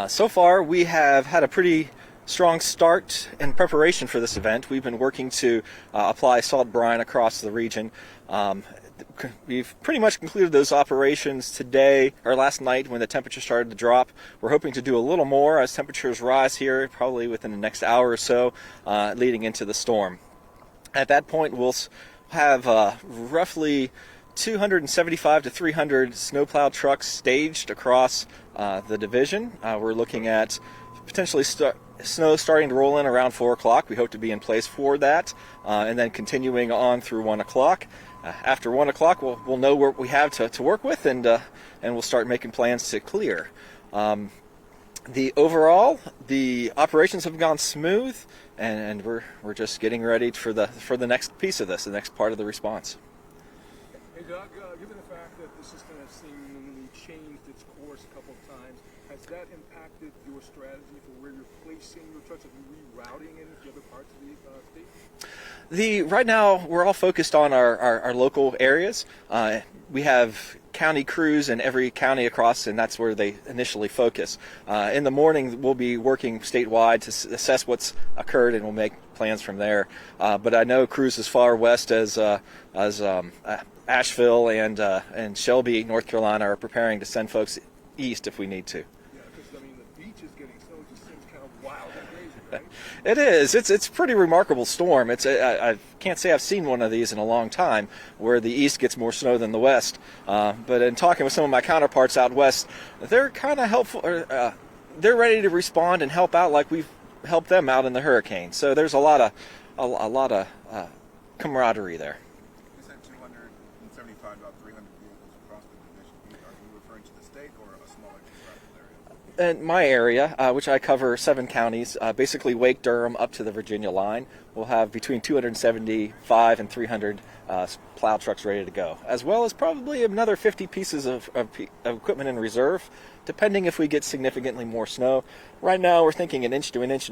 So far, we have had a pretty strong start in preparation for this event. We've been working to apply salt brine across the region. We've pretty much concluded those operations today or last night when the temperature started to drop. We're hoping to do a little more as temperatures rise here, probably within the next hour or so, leading into the storm. At that point, we'll have roughly 275 to 300 snowplow trucks staged across the division. We're looking at potentially snow starting to roll in around 4 o'clock. We hope to be in place for that, and then continuing on through 1 o'clock. After 1 o'clock, we'll know what we have to work with, and we'll start making plans to clear. The operations have gone smooth, and we're just getting ready for the next piece of this, the next part of the response. Hey Doug, given the fact that the system has seemingly changed its course a couple of times, has that impacted your strategy for where you're placing your trucks? Are you rerouting into other parts of the state? Right now, we're all focused on our local areas. We have county crews in every county across, and that's where they initially focus. In the morning, we'll be working statewide to assess what's occurred, and we'll make plans from there. But I know crews as far west as Asheville and Shelby, North Carolina, are preparing to send folks east if we need to. Yeah, because I mean the beach is getting snow. It just seems kind of wild and crazy, right? It is. It's a pretty remarkable storm. I can't say I've seen one of these in a long time, where the east gets more snow than the west. But in talking with some of my counterparts out west, they're kind of helpful. They're ready to respond and help out like we've helped them out in the hurricane. So there's a lot of camaraderie there. You said 275 about 300 vehicles across the division. Are you referring to the state or a smaller geographical area? In my area, which I cover 7 counties, basically Wake, Durham, up to the Virginia line, we'll have between 275 and 300 plow trucks ready to go, as well as probably another 50 pieces of equipment in reserve, depending if we get significantly more snow. Right now, we're thinking 1 inch to 1.5 inches,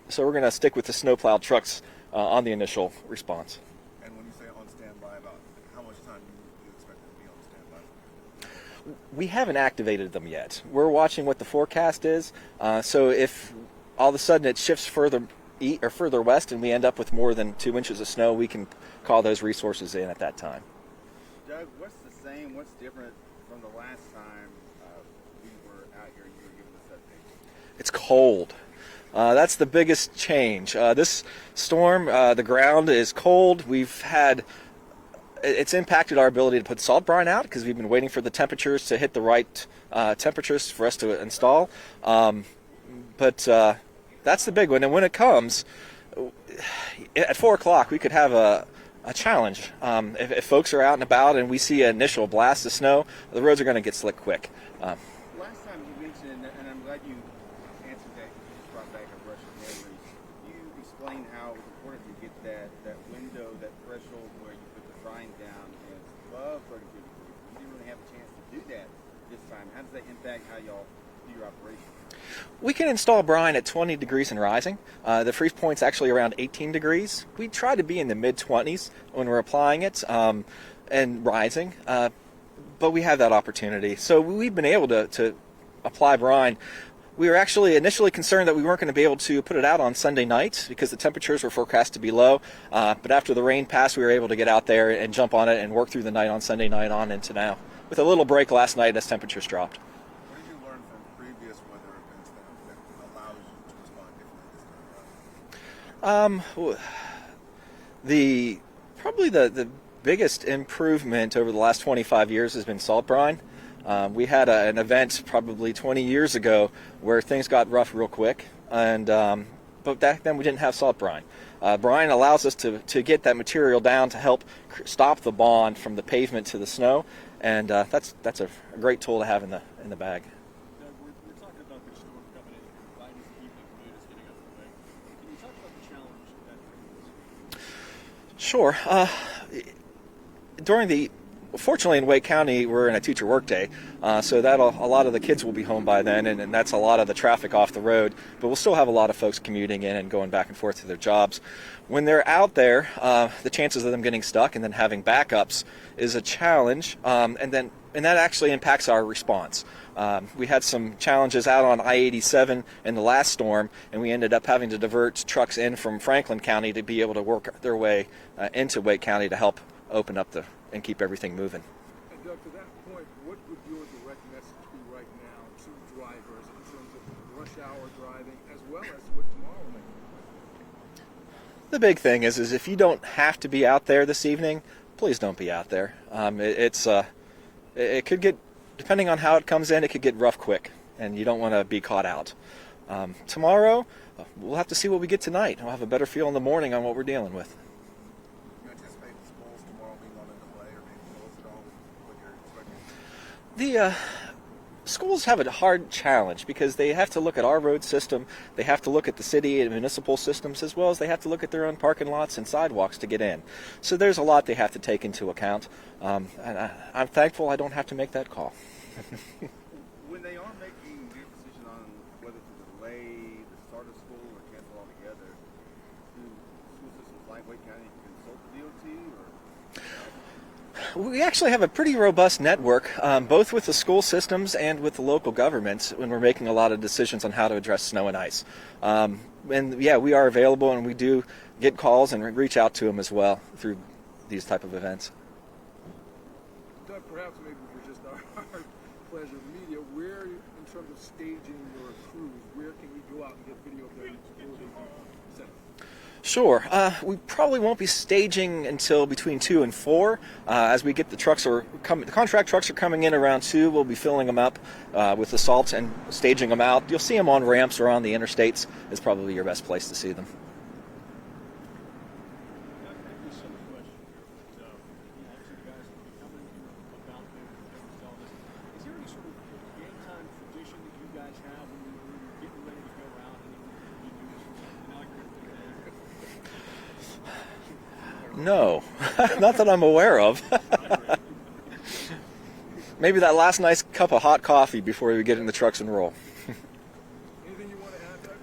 so we're going to stick with the snowplow trucks on the initial response. And when you say on standby, about how much time do you expect them to be on standby? We haven't activated them yet. We're watching what the forecast is. So if all of a sudden it shifts further west and we end up with more than 2 inches of snow, we can call those resources in at that time. Doug, what's the same, what's different from the last time we were out here and you were giving us updates? It's cold. That's the biggest change. This storm, the ground is cold. It's impacted our ability to put salt brine out because we've been waiting for the temperatures to hit the right temperatures for us to install. But that's the big one. And when it comes, at 4 o'clock, we could have a challenge. If folks are out and about and we see an initial blast of snow, the roads are going to get slick quick. Last time you mentioned, and I'm glad you answered that, you just brought back a rush of memories. You explained how it was important to get that window, that threshold where you put the brine down and it's above 32 degrees. You didn't really have a chance to do that this time. How does that impact how y'all do your operation? We can install brine at 20 degrees and rising. The freeze point's actually around 18 degrees. We try to be in the mid-20s when we're applying it and rising, but we have that opportunity. So we've been able to apply brine. We were actually initially concerned that we weren't going to be able to put it out on Sunday night because the temperatures were forecast to be low, but after the rain passed, we were able to get out there and jump on it and work through the night on Sunday night on into now, with a little break last night as temperatures dropped. What did you learn from previous weather events that allows you to respond differently this time around? Probably the biggest improvement over the last 25 years has been salt brine. We had an event probably 20 years ago where things got rough real quick, and but back then we didn't have salt brine. Brine allows us to get that material down to help stop the bond from the pavement to the snow, and that's a great tool to have in the bag. Doug, we're talking about the storm coming in right as the evening mood is getting underway. Can you talk about the challenge that brings? Sure. During fortunately in Wake County we're in a teacher workday, so that a lot of the kids will be home by then, and that's a lot of the traffic off the road. But we'll still have a lot of folks commuting in and going back and forth to their jobs. When they're out there, the chances of them getting stuck and then having backups is a challenge, and that actually impacts our response. We had some challenges out on I-87 in the last storm, and we ended up having to divert trucks in from Franklin County to be able to work their way into Wake County to help open up and keep everything moving. And Doug, to that point, what would your direct message be right now to drivers in terms of rush hour driving as well as what tomorrow may be? The big thing is if you don't have to be out there this evening, please don't be out there. It could get, depending on how it comes in, it could get rough quick, and you don't want to be caught out. Tomorrow, we'll have to see what we get tonight. We'll have a better feel in the morning on what we're dealing with. You anticipate the schools tomorrow being on a delay or being closed at all? What you're expecting? The schools have a hard challenge because they have to look at our road system, they have to look at the city and municipal systems, as well as they have to look at their own parking lots and sidewalks to get in. So there's a lot they have to take into account, and I'm thankful I don't have to make that call. When they are making their decision on whether to delay the start of school or cancel altogether, do school systems like Wake County consult the DOT or? We actually have a pretty robust network, both with the school systems and with the local governments when we're making a lot of decisions on how to address snow and ice. And yeah, we are available, and we do get calls and reach out to them as well through these type of events. Doug, perhaps maybe for just our pleasure of the media, where in terms of staging your crews, where can we go out and get video of their set up? Sure. We probably won't be staging until between 2 and 4. As we get the contract trucks are coming in around 2. We'll be filling them up with the salt and staging them out. You'll see them on ramps or on the interstates. Is probably your best place to see them. No, not that I'm aware of. Maybe that last nice cup of hot coffee before we get in the trucks and roll. Anything you want to add, Doug?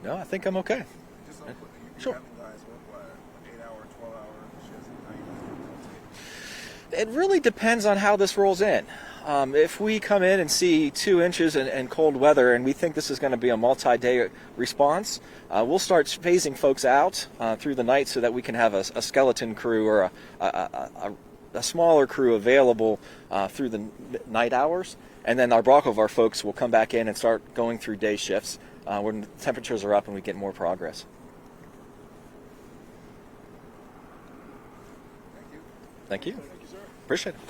No, I think I'm okay. Just so quickly, you Sure. having guys what, 8-hour, 12-hour shifts at night? It really depends on how this rolls in. If we come in and see 2 inches and cold weather and we think this is going to be a multi-day response, we'll start phasing folks out through the night so that we can have a skeleton crew or a smaller crew available through the night hours. And then our bulk of our folks will come back in and start going through day shifts when the temperatures are up and we get more progress. Thank you. Thank you. Thank you, sir. Appreciate it.